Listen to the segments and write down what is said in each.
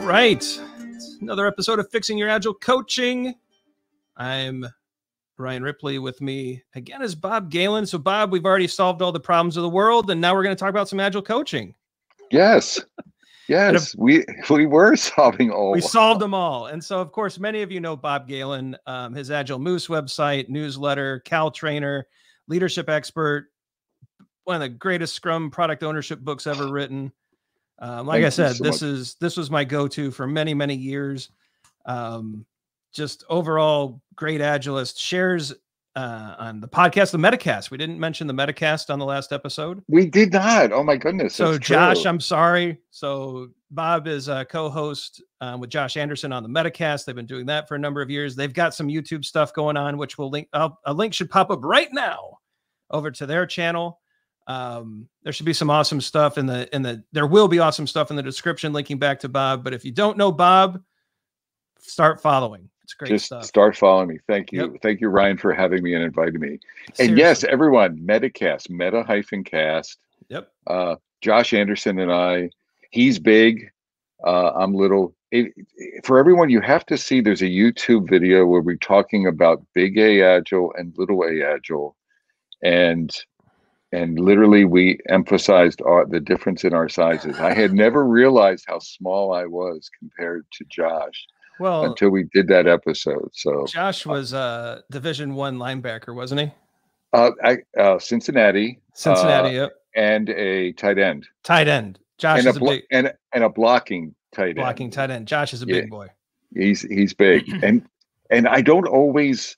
right. It's another episode of Fixing Your Agile Coaching. I'm Ryan Ripley. With me again is Bob Galen. So Bob, we've already solved all the problems of the world, and now we're going to talk about some Agile coaching. Yes. Yes, we were solving all. We solved them all. And so, of course, many of you know Bob Galen, his Agile Moose website, newsletter, Cal Trainer, leadership expert, one of the greatest Scrum product ownership books ever written. Like I said, this was my go-to for many, many years. Just overall great Agilist. Shares on the podcast, the Metacast. We didn't mention the Metacast on the last episode. We did not. Oh my goodness. So Josh, I'm sorry. So Bob is a co-host with Josh Anderson on the Metacast. They've been doing that for a number of years. They've got some YouTube stuff going on, which we'll link. A link should pop up right now over to their channel. There should be some awesome stuff there will be awesome stuff in the description linking back to Bob. But if you don't know Bob, start following. It's great stuff. Just start following me. Thank you. Yep. Thank you, Ryan, for having me and inviting me. Seriously. And yes, everyone, Metacast, Meta-Cast. Yep. Josh Anderson and I, he's big. I'm little. For everyone, you have to see, there's a YouTube video where we're talking about big A Agile and little A Agile. And literally we emphasized the difference in our sizes. I had never realized how small I was compared to Josh. Well, until we did that episode. So Josh was a Division I linebacker, wasn't he? Cincinnati. Yep. And a tight end. Josh is a blocking tight end. Blocking tight end. Josh is a big boy. He's big. and I don't always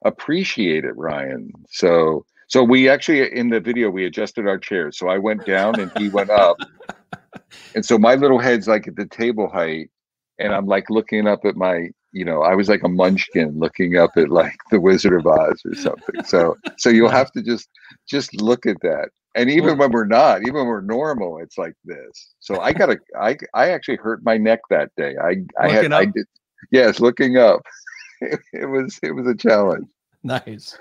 appreciate it, Ryan. So we actually, in the video, we adjusted our chairs. So I went down and he went up. And so my little head's like at the table height. And I'm like looking up at my, I was like a munchkin looking up at like the Wizard of Oz or something. So you'll have to just look at that. And even when we're not, even when we're normal, it's like this. So I actually hurt my neck that day. I did. Yes, looking up. It was a challenge. Nice.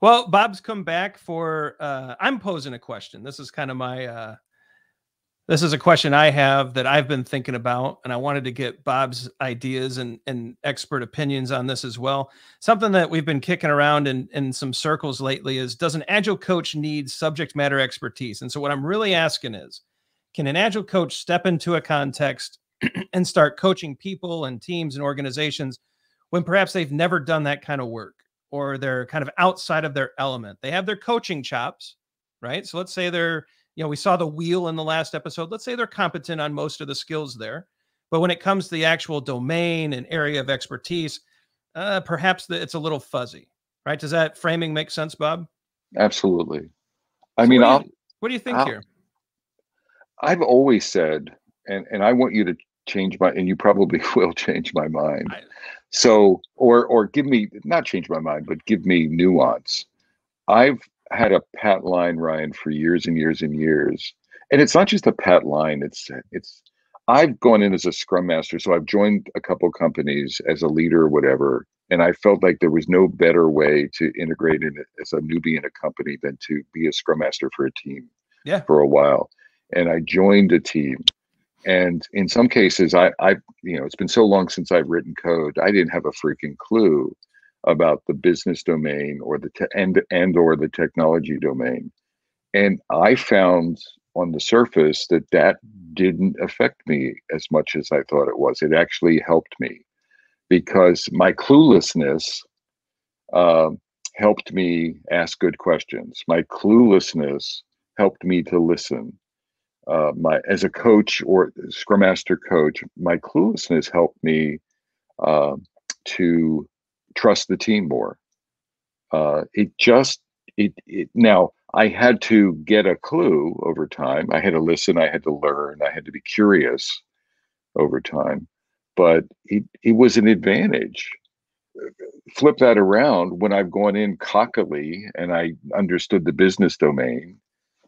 Well, Bob's come back for, I'm posing a question. This is kind of this is a question I have that I've been thinking about, and I wanted to get Bob's ideas and expert opinions on this as well. Something that we've been kicking around in some circles lately is, does an Agile coach need subject matter expertise? And so what I'm really asking is, can an Agile coach step into a context and start coaching people and teams and organizations when perhaps they've never done that kind of work, or they're kind of outside of their element? They have their coaching chops, right? So let's say they're, we saw the wheel in the last episode. Let's say they're competent on most of the skills there. But when it comes to the actual domain and area of expertise, perhaps it's a little fuzzy, right? Does that framing make sense, Bob? Absolutely. What do you think here? I've always said, and I want you to change and you probably will change my mind. So, or give me, not change my mind, but give me nuance. I've had a pat line, Ryan, for years and years and years. And it's not just a pat line. I've gone in as a Scrum Master. So I've joined a couple companies as a leader or whatever. And I felt like there was no better way to integrate in as a newbie in a company than to be a Scrum Master for a team for a while. And I joined a team. And in some cases, it's been so long since I've written code, I didn't have a freaking clue about the business domain or the the technology domain. And I found on the surface that didn't affect me as much as I thought it was. It actually helped me, because my cluelessness helped me ask good questions. My cluelessness helped me to listen. As a coach or Scrum Master coach, my cluelessness helped me to trust the team more. Now I had to get a clue over time. I had to listen, I had to learn, I had to be curious over time, but it was an advantage. Flip that around, when I've gone in cockily and I understood the business domain,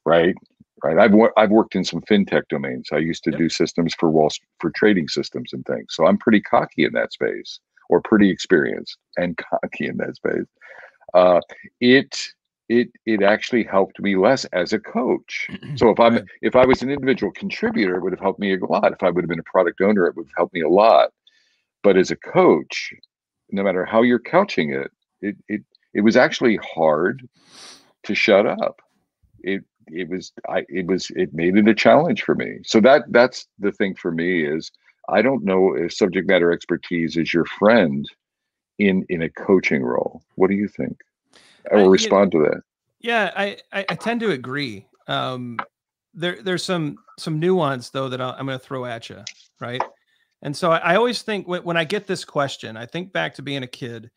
right? I've worked in some fintech domains. I used to do systems for trading systems and things. So I'm pretty cocky in that space, or pretty experienced and cocky in that space. it actually helped me less as a coach. So Right. if I was an individual contributor, it would have helped me a lot. If I would have been a product owner, it would have helped me a lot. But as a coach, no matter how you're couching it, it was actually hard to shut up. It made it a challenge for me. So that's the thing for me is I don't know if subject matter expertise is your friend in a coaching role. What do you think? Or respond to that? Yeah, I tend to agree. There's some nuance though that I'm going to throw at you, right? And so I always think when I get this question, I think back to being a kid.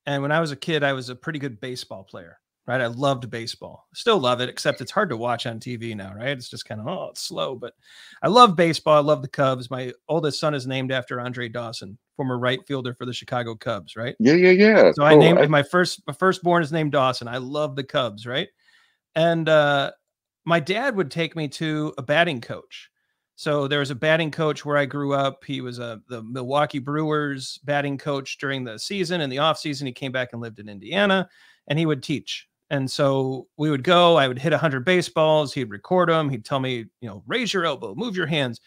And when I was a kid, I was a pretty good baseball player, right? I loved baseball. Still love it, except it's hard to watch on TV now, right? It's just kind of, oh, it's slow. But I love baseball. I love the Cubs. My oldest son is named after Andre Dawson, former right fielder for the Chicago Cubs, right? Yeah. So I named my firstborn is named Dawson. I love the Cubs, right? And my dad would take me to a batting coach. So there was a batting coach where I grew up. He was the Milwaukee Brewers batting coach during the season. In the off season, he came back and lived in Indiana, and he would teach. And so we would go. I would hit 100 baseballs. He'd record them. He'd tell me, raise your elbow, move your hands.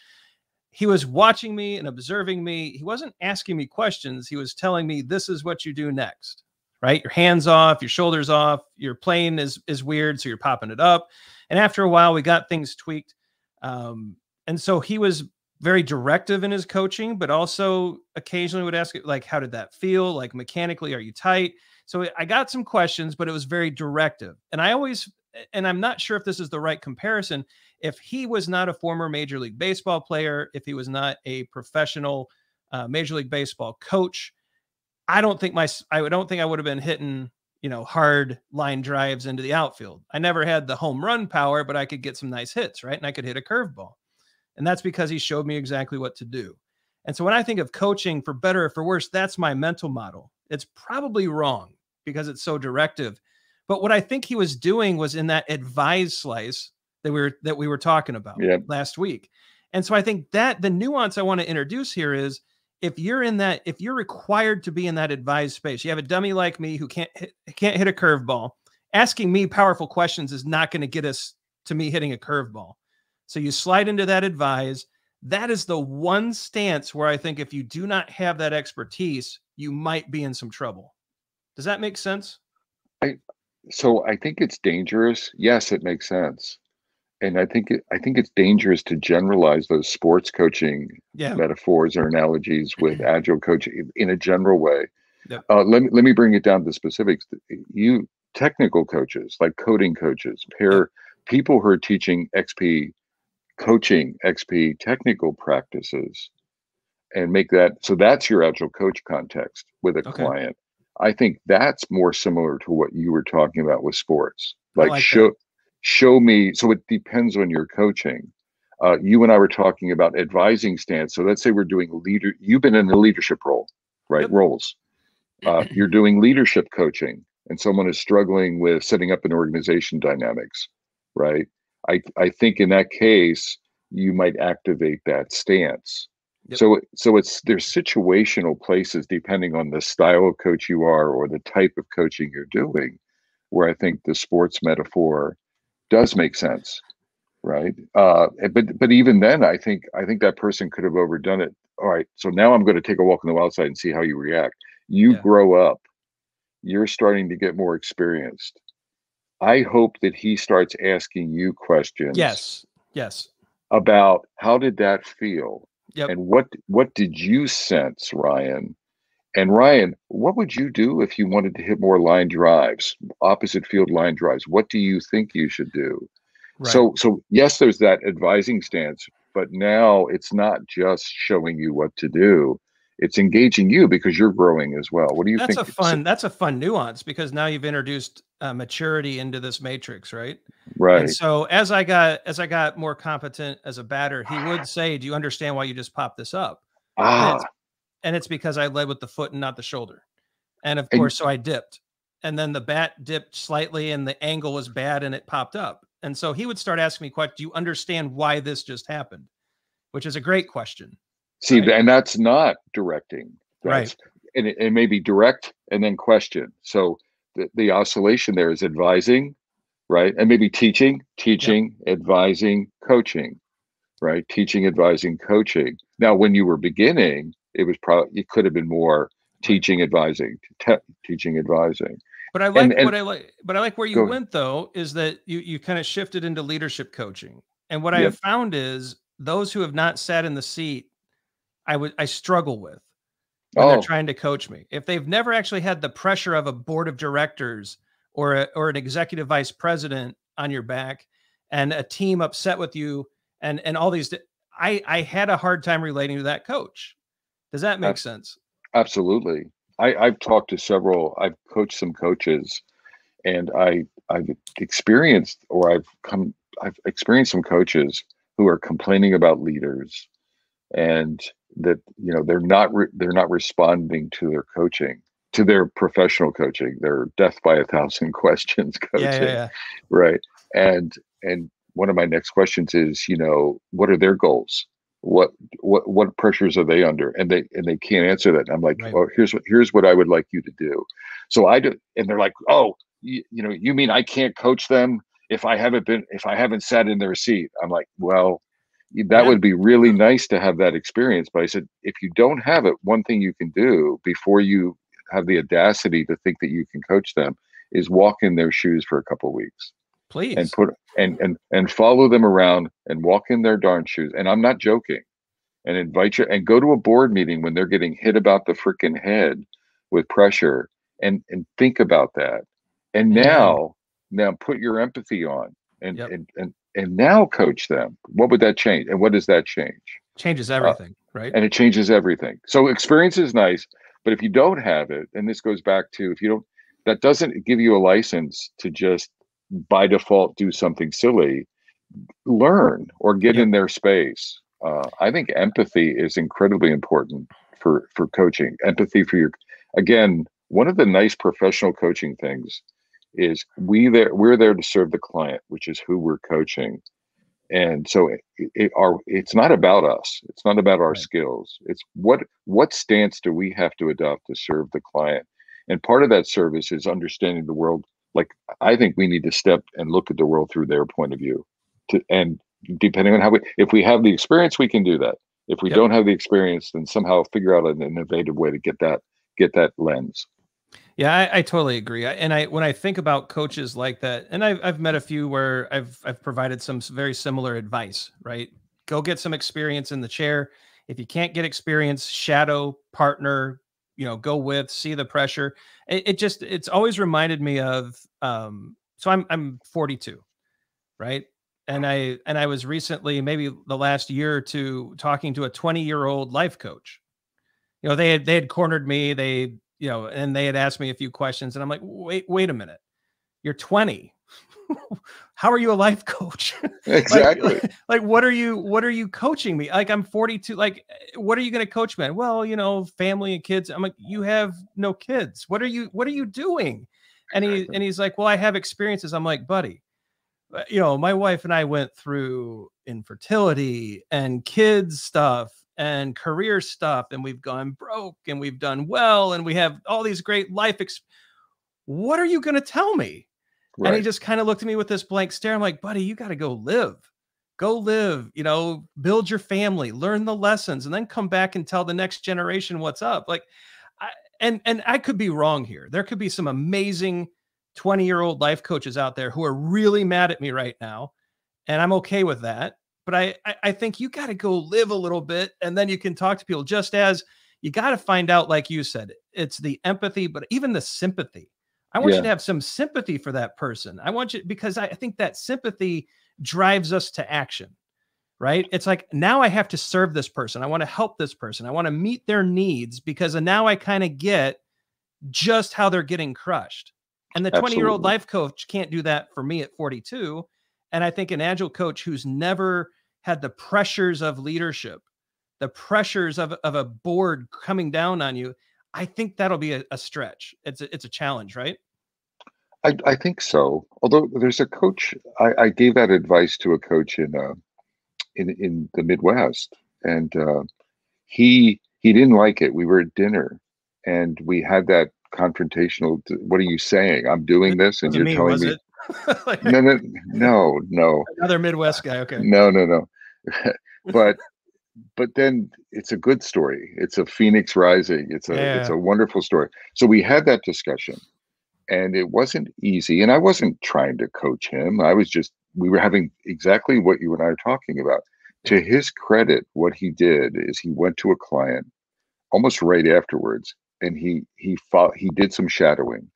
He was watching me and observing me. He wasn't asking me questions. He was telling me, this is what you do next, right? Your hands off, your shoulders off, your plane is weird, so you're popping it up. And after a while, we got things tweaked. And so he was very directive in his coaching, but also occasionally would ask, like, how did that feel? Like, mechanically, are you tight? So I got some questions, but it was very directive. And I'm not sure if this is the right comparison. If he was not a former Major League Baseball player, if he was not a professional Major League Baseball coach, I don't think I would have been hitting, hard line drives into the outfield. I never had the home run power, but I could get some nice hits, right? And I could hit a curveball. And that's because he showed me exactly what to do. And so when I think of coaching, for better or for worse, that's my mental model. It's probably wrong because it's so directive. But what I think he was doing was in that advise slice that we were talking about last week. And so I think that the nuance I want to introduce here is if you're required to be in that advise space, you have a dummy like me who can't hit a curveball. Asking me powerful questions is not going to get us to me hitting a curveball. So you slide into that advise. That is the one stance where I think if you do not have that expertise, you might be in some trouble. Does that make sense? So I think it's dangerous. Yes, it makes sense. And I think it's dangerous to generalize those sports coaching metaphors or analogies with agile coaching in a general way. Yep. Let me bring it down to specifics. You technical coaches, like coding coaches, people who are teaching XP coaching, XP technical practices, and make that so that's your agile coach context with a client. I think that's more similar to what you were talking about with sports. Like show me. So it depends on your coaching. You and I were talking about advising stance. So let's say we're doing you've been in a leadership role, right? Yep. Roles. You're doing leadership coaching and someone is struggling with setting up an organization dynamics, right? I think in that case, you might activate that stance. Yep. So there's situational places depending on the style of coach you are or the type of coaching you're doing, where I think the sports metaphor does make sense, right? But even then, I think that person could have overdone it. All right, so now I'm going to take a walk on the wild side and see how you react. You grow up, you're starting to get more experienced. I hope that he starts asking you questions. Yes. About how did that feel? Yep. And what did you sense, Ryan? And Ryan, what would you do if you wanted to hit more line drives, opposite field line drives? What do you think you should do? Right. So yes, there's that advising stance, but now it's not just showing you what to do. It's engaging you because you're growing as well. What do you think? That's a fun nuance because now you've introduced maturity into this matrix, right? Right. And so as I got more competent as a batter, he would say, "Do you understand why you just popped this up?" And it's because I led with the foot and not the shoulder. And of course, so I dipped, and then the bat dipped slightly, and the angle was bad, and it popped up. And so he would start asking me questions. Do you understand why this just happened? Which is a great question. See, right? And that's not directing. Right. And it may be direct and then question. So the oscillation there is advising, right? And maybe teaching, Yep. advising, coaching, right? Teaching, advising, coaching. Now, when you were beginning, it could have been more Right. teaching, advising, teaching, advising. But I And like what I like, but I like where you go ahead. went though, is that you kind of shifted into leadership coaching. And what I Yep. have found is those who have not sat in the seat, I struggle with when they're Oh, trying to coach me. If they've never actually had the pressure of a board of directors or an executive vice president on your back and a team upset with you and all these, I had a hard time relating to that coach. Does that make sense? absolutely. I've coached some coaches, and I've I've experienced some coaches who are complaining about leaders, and that, they're not responding to their coaching, to their professional coaching, their death by 1,000 questions Yeah, yeah, coaching, yeah. right? And one of my next questions is, what are their goals? What pressures are they under? And they can't answer that. And I'm like, Right. oh, here's what I would like you to do. So I do, and they're like, oh, you mean I can't coach them if I haven't sat in their seat? I'm like, well, that Yeah. would be really nice to have that experience. But I said, if you don't have it, one thing you can do before you have the audacity to think that you can coach them is walk in their shoes for a couple of weeks and Please. put and follow them around and walk in their darn shoes. And I'm not joking. And invite you and go to a board meeting when they're getting hit about the freaking head with pressure, and think about that. And Amen. now put your empathy on, and Yep. now coach them. What would that change? And what does that change? Changes Uh, everything, right? and it changes everything. So experience is nice, but if you don't have it, and this goes back to, if you don't, that doesn't give you a license to just by default do something silly. Learn or get Yep. in their space. I think empathy is incredibly important for coaching. Empathy for again, one of the nice professional coaching things is we're there to serve the client, which is who we're coaching. And so it's not about us. It's not about our Right. skills. It's what stance do we have to adopt to serve the client? And part of that service is understanding the world. Like, I think we need to step and look at the world through their point of view. And depending on if we have the experience, we can do that. If we Yep. don't have the experience, then somehow figure out an innovative way to get that lens. Yeah, I totally agree. When I think about coaches like that, and I've met a few where I've provided some very similar advice, right? Go get some experience in the chair. If you can't get experience, shadow, partner, go with, see the pressure. It's always reminded me of so I'm 42, right? And I was recently, maybe the last year or two, talking to a 20-year-old life coach. They had cornered me. And they had asked me a few questions, and I'm like, wait a minute, you're 20. How are you a life coach? like, Exactly. like, what are you coaching me? Like, I'm 42. Like, what are you going to coach me? Well, family and kids. I'm like, you have no kids. What are you doing? And he's like, well, I have experiences. I'm like, buddy, my wife and I went through infertility and kids stuff and career stuff, and we've gone broke and we've done well, and we have all these great what are you going to tell me? And he Right. just kind of looked at me with this blank stare. I'm like, buddy, you got to go live, build your family, learn the lessons, and then come back and tell the next generation what's up. Like, and I could be wrong here. There could be some amazing 20-year-old life coaches out there who are really mad at me right now, and I'm okay with that. But I think you got to go live a little bit, and then you can talk to people. Just as you got to find out, like you said, it's the empathy, but even the sympathy. I want you Yeah. to have some sympathy for that person. I want you, because I think that sympathy drives us to action, right? It's like, now I have to serve this person. I want to help this person. I want to meet their needs, because now I kind of get just how they're getting crushed. And the 20-year-old Absolutely. life coach can't do that for me at 42. And I think an agile coach who's never had the pressures of leadership, the pressures of a board coming down on you, I think that'll be a stretch. It's a challenge, right? I think so. Although there's a coach, I gave that advice to a coach in the Midwest, and he didn't like it. We were at dinner, and we had that confrontational. What are you saying? I'm doing this and you're me, telling was me, it? Like, no, another Midwest guy. Okay. no. But then it's a good story. It's a phoenix rising. It's Yeah. a wonderful story. So we had that discussion, and it wasn't easy. And I wasn't trying to coach him. We were having exactly what you and I are talking about. To his credit, what he did is he went to a client almost right afterwards, and he did some shadowing,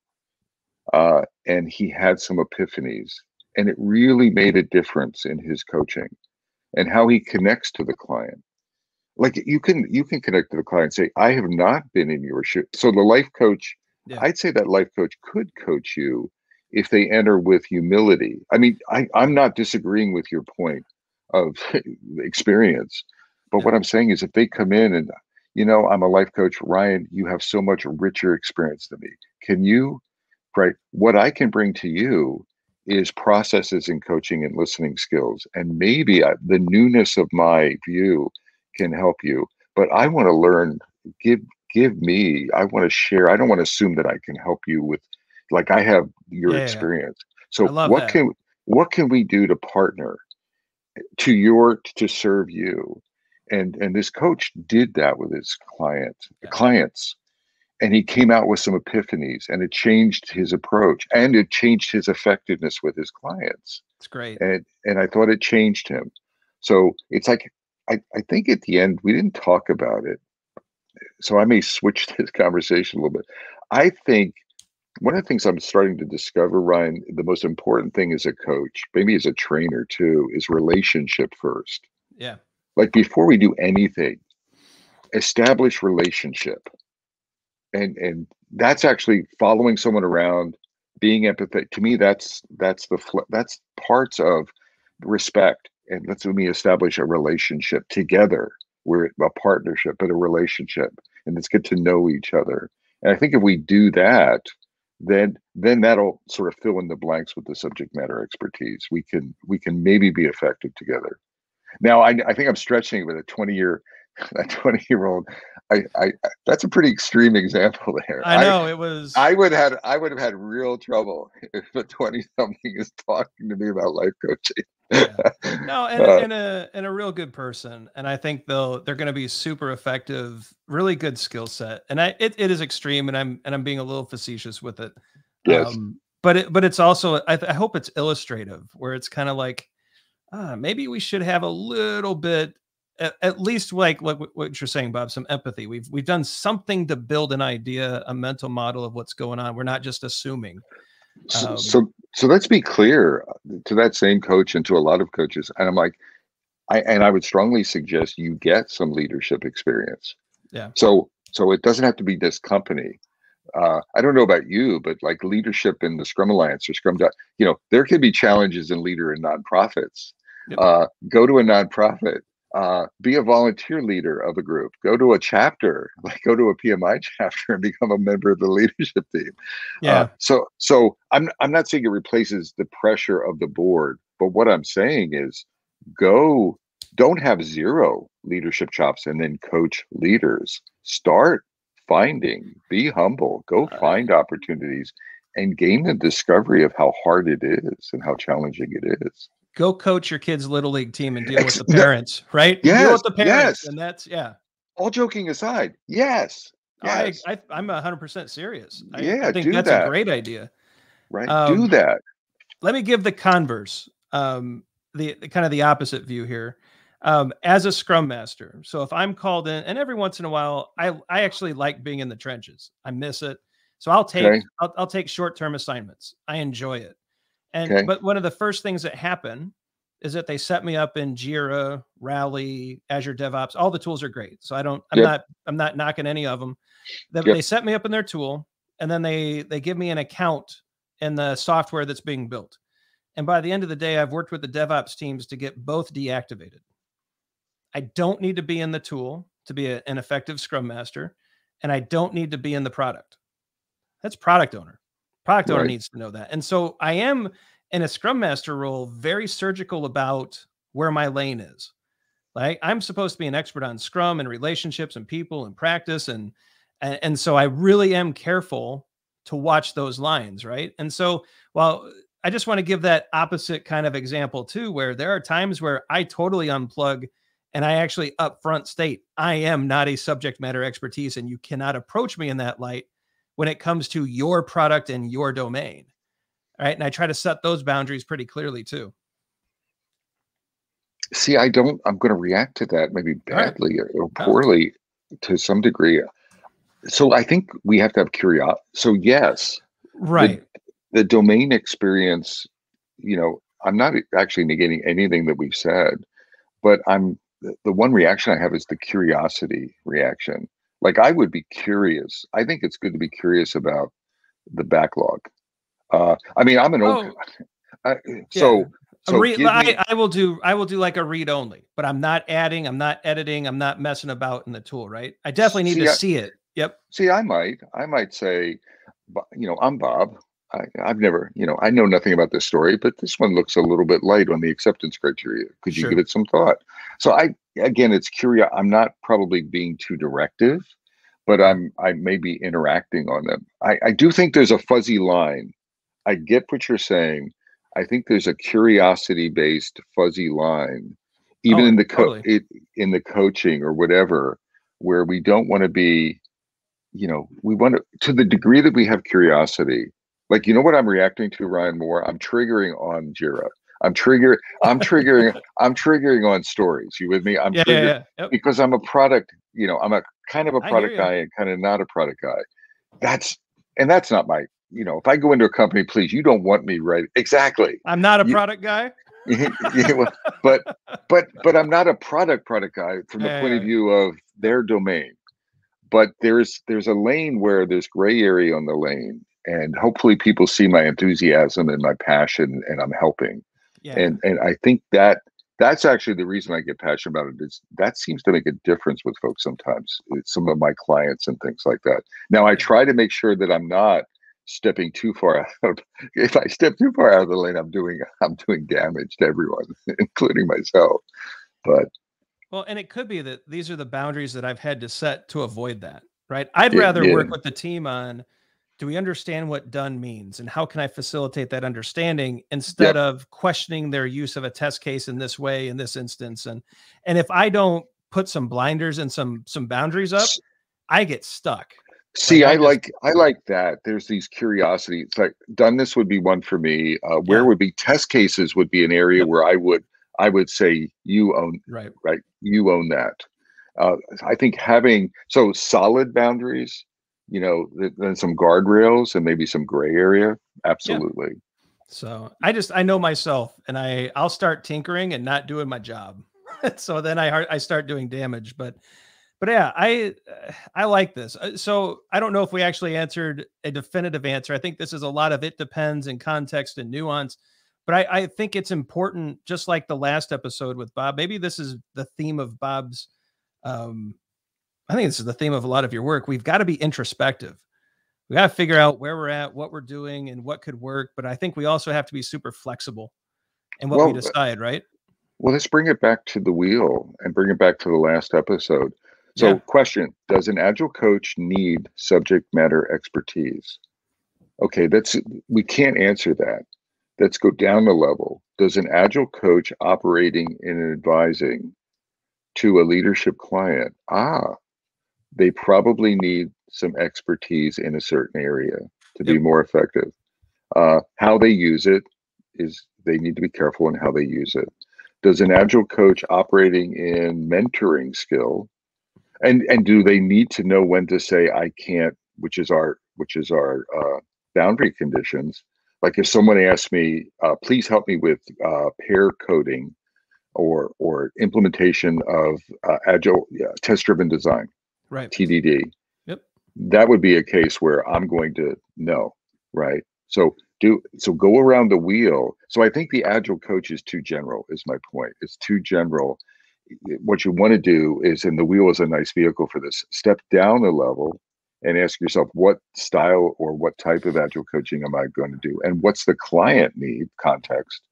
and he had some epiphanies, and it really made a difference in his coaching and how he connects to the client. Like you can connect to the client and say, I have not been in your shoes. So the life coach, I'd say that life coach could coach you if they enter with humility. I mean, I'm not disagreeing with your point of experience, but what I'm saying is if they come in and, I'm a life coach, Ryan, you have so much richer experience than me. Can you, right? What I can bring to you is processes in coaching and listening skills. And maybe the newness of my view can help you, but I want to learn. Give me. I want to share. I don't want to assume that I can help you with, like I have your experience. So I love that. What can we do to partner to serve you? And this coach did that with his clients, and he came out with some epiphanies, and it changed his approach, and it changed his effectiveness with his clients. It's great. And I thought it changed him. So it's like, I think at the end, we didn't talk about it. So I may switch this conversation a little bit. I think one of the things I'm starting to discover, Ryan, the most important thing as a coach, maybe as a trainer too, is relationship first. Yeah. Like before we do anything, establish relationship. And that's actually following someone around, being empathetic. To me, that's parts of respect. And let me establish a relationship together. We're a partnership, but a relationship, and let's get to know each other. And I think if we do that, then that'll sort of fill in the blanks with the subject matter expertise. We can maybe be effective together. Now, I think I'm stretching it with a 20-year-old. I that's a pretty extreme example there. I know it was. I would have had real trouble if a 20-something is talking to me about life coaching. No, and a real good person, and I think they're going to be super effective, really good skill set. And it is extreme, and I'm being a little facetious with it. Yes. But it's also I hope it's illustrative, where it's kind of like, maybe we should have a little bit, at least like what you're saying, Bob, some empathy. We've done something to build an idea, a mental model of what's going on. We're not just assuming. So let's be clear to that same coach and to a lot of coaches. And I'm like, I would strongly suggest you get some leadership experience. Yeah. So it doesn't have to be this company. I don't know about you, but like leadership in the Scrum Alliance or Scrum, there could be challenges in leader in nonprofits. Yep. Go to a nonprofit. Be a volunteer leader of a group. Go to a chapter, like go to a PMI chapter and become a member of the leadership team. Yeah. So I'm not saying it replaces the pressure of the board, but what I'm saying is don't have zero leadership chops and then coach leaders. Start finding, be humble, go find opportunities and gain the discovery of how hard it is and how challenging it is. Go coach your kids' little league team and deal with the parents, right? Yes, deal with the parents, yes. and that's All joking aside, yes. I'm 100% serious. I think that's a great idea. Right, do that. Let me give the converse, the kind of the opposite view here. As a Scrum Master, so if I'm called in, and every once in a while, I actually like being in the trenches. I miss it, so I'll take short-term assignments. I enjoy it. But one of the first things that happen is that they set me up in Jira, Rally, Azure DevOps. All the tools are great. So I'm not knocking any of them. They set me up in their tool, and then they give me an account in the software that's being built. And by the end of the day, I've worked with the DevOps teams to get both deactivated. I don't need to be in the tool to be an effective Scrum Master, and I don't need to be in the product. That's product owner. Product owner needs to know that. And so I am in a Scrum Master role, very surgical about where my lane is. Like I'm supposed to be an expert on Scrum and relationships and people and practice. And so I really am careful to watch those lines, right? And so, well, I just want to give that opposite kind of example too, where there are times where I totally unplug and I actually upfront state, I am not a subject matter expertise and you cannot approach me in that light when it comes to your product and your domain. All right. And I try to set those boundaries pretty clearly too. See, I'm going to react to that maybe badly or poorly to some degree. So I think we have to have curiosity. So yes, right. The domain experience, I'm not actually negating anything that we've said, but the one reaction I have is the curiosity reaction. Like I would be curious. I think it's good to be curious about the backlog. I mean, I'm an old, so I will do like a read only, but I'm not adding, I'm not editing, I'm not messing about in the tool, right? I definitely need to see it. Yep. See, I might say, I'm Bob. I've never, I know nothing about this story, but this one looks a little bit light on the acceptance criteria. Could you give it some thought? So again, it's curious. I'm not probably being too directive, but I may be interacting on them. I do think there's a fuzzy line. I get what you're saying. I think there's a curiosity-based fuzzy line, even in the coaching or whatever, where we don't want to be, we want to the degree that we have curiosity. Like, what I'm reacting to, Ryan Moore? I'm triggering on Jira. I'm triggering on stories. You with me? I'm triggering because I'm a product, I'm a kind of a product guy and kind of not a product guy. That's not my, if I go into a company, please, you don't want me right. Exactly. I'm not a product guy. but I'm not a product guy from the point of view of their domain. But there's a lane where there's gray area on the lane. And hopefully people see my enthusiasm and my passion and I'm helping. Yeah. And I think that's actually the reason I get passionate about it is that seems to make a difference with folks sometimes, some of my clients and things like that. Now I try to make sure that I'm not stepping too far out. If I step too far out of the lane, I'm doing damage to everyone, including myself. But well, and it could be that these are the boundaries that I've had to set to avoid that, right? I'd rather work with the team on, do we understand what done means and how can I facilitate that understanding instead of questioning their use of a test case in this way, in this instance. And if I don't put some blinders and some boundaries up, I get stuck. See, I like that. There's these curiosities. It's like doneness would be one for me. Where would be test cases would be an area where I would say you own, right? You own that. I think having solid boundaries, then some guardrails and maybe some gray area. Absolutely. Yeah. So I know myself and I'll start tinkering and not doing my job. So then I start doing damage, but yeah, I like this. So I don't know if we actually answered a definitive answer. I think this is a lot of it depends in context and nuance, but I think it's important, just like the last episode with Bob, maybe this is the theme of Bob's, I think this is the theme of a lot of your work. We've got to be introspective. We got to figure out where we're at, what we're doing, and what could work. But I think we also have to be super flexible in what we decide, right? Well, let's bring it back to the wheel and bring it back to the last episode. So question, does an Agile coach need subject matter expertise? Okay, we can't answer that. Let's go down the level. Does an Agile coach operating and advising to a leadership client? They probably need some expertise in a certain area to be more effective. How they use it is they need to be careful in how they use it. Does an Agile coach operating in mentoring skill, and do they need to know when to say I can't, which is our boundary conditions? Like if someone asks me, please help me with pair coding or implementation of Agile test-driven design. Right. TDD. Yep. That would be a case where I'm going to know, right? So go around the wheel. So I think the Agile coach is too general, is my point. It's too general. What you want to do is, and the wheel is a nice vehicle for this, step down a level and ask yourself, what style or what type of Agile coaching am I going to do? And what's the client need context?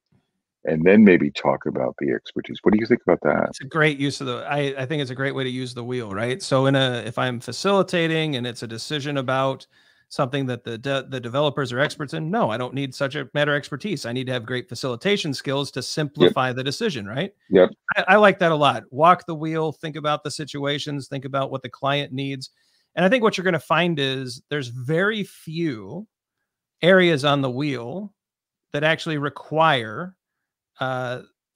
And then maybe talk about the expertise. What do you think about that? It's a great use of I think it's a great way to use the wheel, right? So if I'm facilitating and it's a decision about something that the developers are experts in. No, I don't need subject matter expertise. I need to have great facilitation skills to simplify the decision, right? Yep. I like that a lot. Walk the wheel, think about the situations, think about what the client needs. And I think what you're going to find is there's very few areas on the wheel that actually require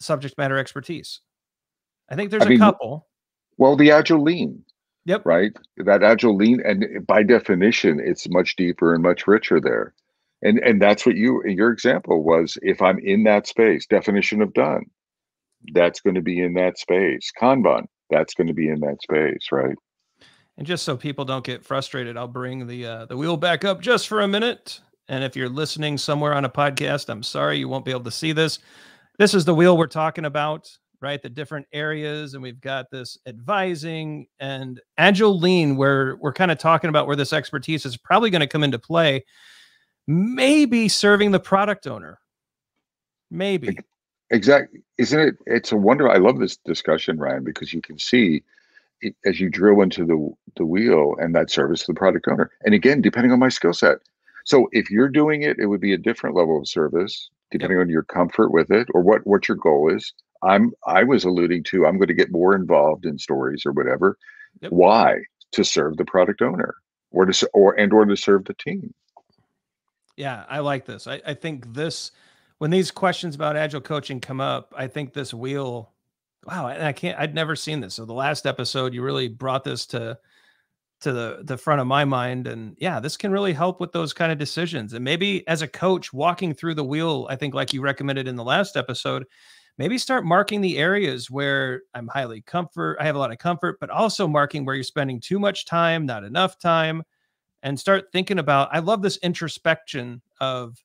subject matter expertise. I think there's a couple. Well, the Agile Lean. Yep. Right. That Agile Lean, and by definition, it's much deeper and much richer there. And that's what your example was. If I'm in that space, definition of done, that's going to be in that space. Kanban, that's going to be in that space, right? And just so people don't get frustrated, I'll bring the wheel back up just for a minute. And if you're listening somewhere on a podcast, I'm sorry, you won't be able to see this. This is the wheel we're talking about, right? The different areas. And we've got this advising and Agile Lean, where we're kind of talking about where this expertise is probably going to come into play. Maybe serving the product owner. Maybe. Exactly. Isn't it? It's a wonder. I love this discussion, Ryan, because you can see it, as you drill into the wheel and that service to the product owner. And again, depending on my skill set. So if you're doing it, it would be a different level of service, depending on your comfort with it or what your goal is. I was alluding to, I'm going to get more involved in stories or whatever. Yep. Why? To serve the product owner or to serve the team. Yeah, I like this. I think this, when these questions about Agile coaching come up, I think this wheel, wow, and I'd never seen this. So the last episode, you really brought this to the front of my mind. And yeah, this can really help with those kind of decisions. And maybe as a coach walking through the wheel, I think like you recommended in the last episode, maybe start marking the areas where I have a lot of comfort, but also marking where you're spending too much time, not enough time, and start thinking about, I love this introspection of,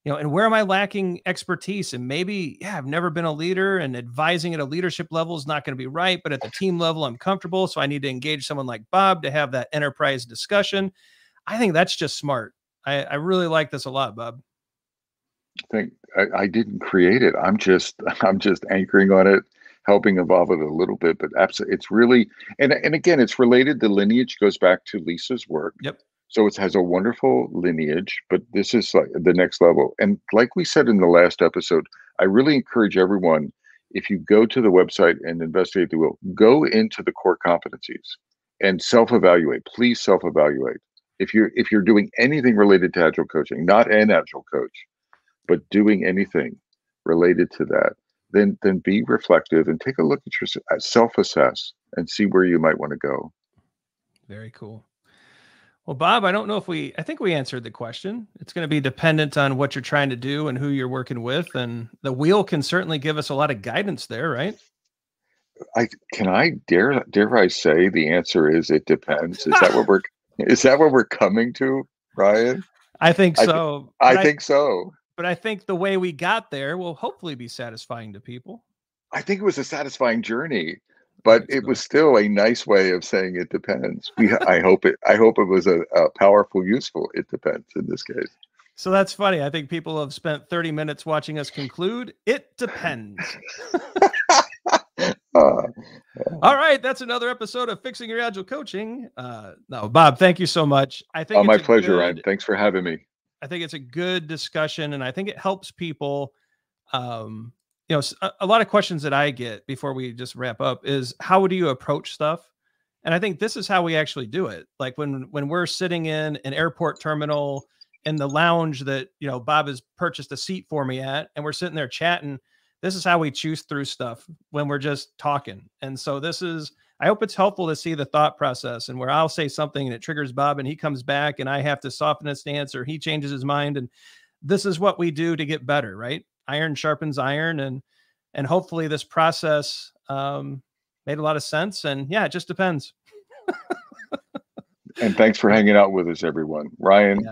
and where am I lacking expertise? And maybe, I've never been a leader and advising at a leadership level is not going to be right, but at the team level, I'm comfortable. So I need to engage someone like Bob to have that enterprise discussion. I think that's just smart. I really like this a lot, Bob. I didn't create it. I'm just anchoring on it, helping evolve it a little bit, but absolutely, it's really, and again, it's related. The lineage goes back to Lisa's work. Yep. So it has a wonderful lineage, but this is like the next level. And like we said in the last episode, I really encourage everyone, if you go to the website and investigate the wheel, go into the core competencies and self-evaluate. Please self-evaluate. If you're doing anything related to Agile coaching, not an Agile coach, but doing anything related to that, then be reflective and take a look at your self-assess and see where you might want to go. Very cool. Well, Bob, I don't know I think we answered the question. It's going to be dependent on what you're trying to do and who you're working with. And the wheel can certainly give us a lot of guidance there, right? Dare I say the answer is it depends. Is that what we're coming to, Ryan? I think so. I think so. But I think the way we got there will hopefully be satisfying to people. I think it was a satisfying journey. But it was still a nice way of saying it depends. I hope it was a powerful, useful. It depends in this case. So that's funny. I think people have spent 30 minutes watching us conclude. It depends. All right, that's another episode of Fixing Your Agile Coaching. No, Bob, thank you so much. I think my pleasure, Ryan. Thanks for having me. I think it's a good discussion, and I think it helps people. A lot of questions that I get before we just wrap up is, how do you approach stuff? And I think this is how we actually do it. Like when we're sitting in an airport terminal in the lounge that, Bob has purchased a seat for me at, and we're sitting there chatting, this is how we choose through stuff when we're just talking. And so I hope it's helpful to see the thought process, and where I'll say something and it triggers Bob and he comes back and I have to soften his stance or he changes his mind. And this is what we do to get better, right? Iron sharpens iron, and hopefully this process made a lot of sense. And yeah, it just depends. And thanks for hanging out with us, everyone. Ryan,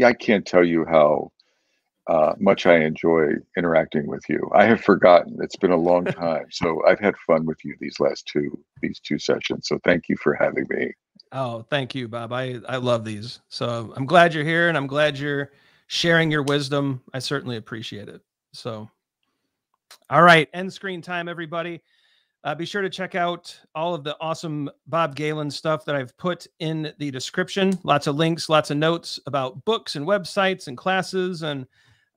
I can't tell you how much I enjoy interacting with you. I have forgotten. It's been a long time. So I've had fun with you these two sessions. So thank you for having me. Oh, thank you, Bob. I love these. So I'm glad you're here, and I'm glad you're sharing your wisdom. I certainly appreciate it. So, all right. End screen time, everybody. Be sure to check out all of the awesome Bob Galen stuff that I've put in the description. Lots of links, lots of notes about books and websites and classes and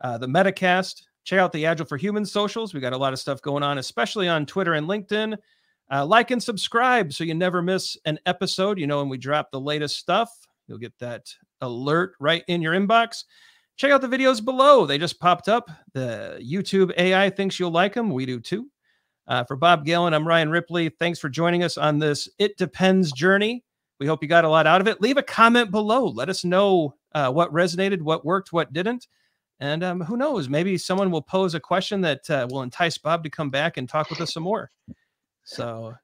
the Metacast. Check out the Agile for Humans socials. We got a lot of stuff going on, especially on Twitter and LinkedIn. Like and subscribe so you never miss an episode. You know, when we drop the latest stuff, you'll get that alert right in your inbox. Check out the videos below. They just popped up. The YouTube AI thinks you'll like them. We do too. For Bob Galen, I'm Ryan Ripley. Thanks for joining us on this It Depends journey. We hope you got a lot out of it. Leave a comment below. Let us know what resonated, what worked, what didn't. And who knows, maybe someone will pose a question that will entice Bob to come back and talk with us some more. So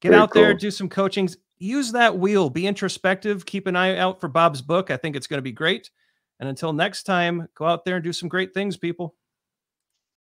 get Very out there, cool. do some coachings, use that wheel, be introspective, keep an eye out for Bob's book. I think it's going to be great. And until next time, go out there and do some great things, people.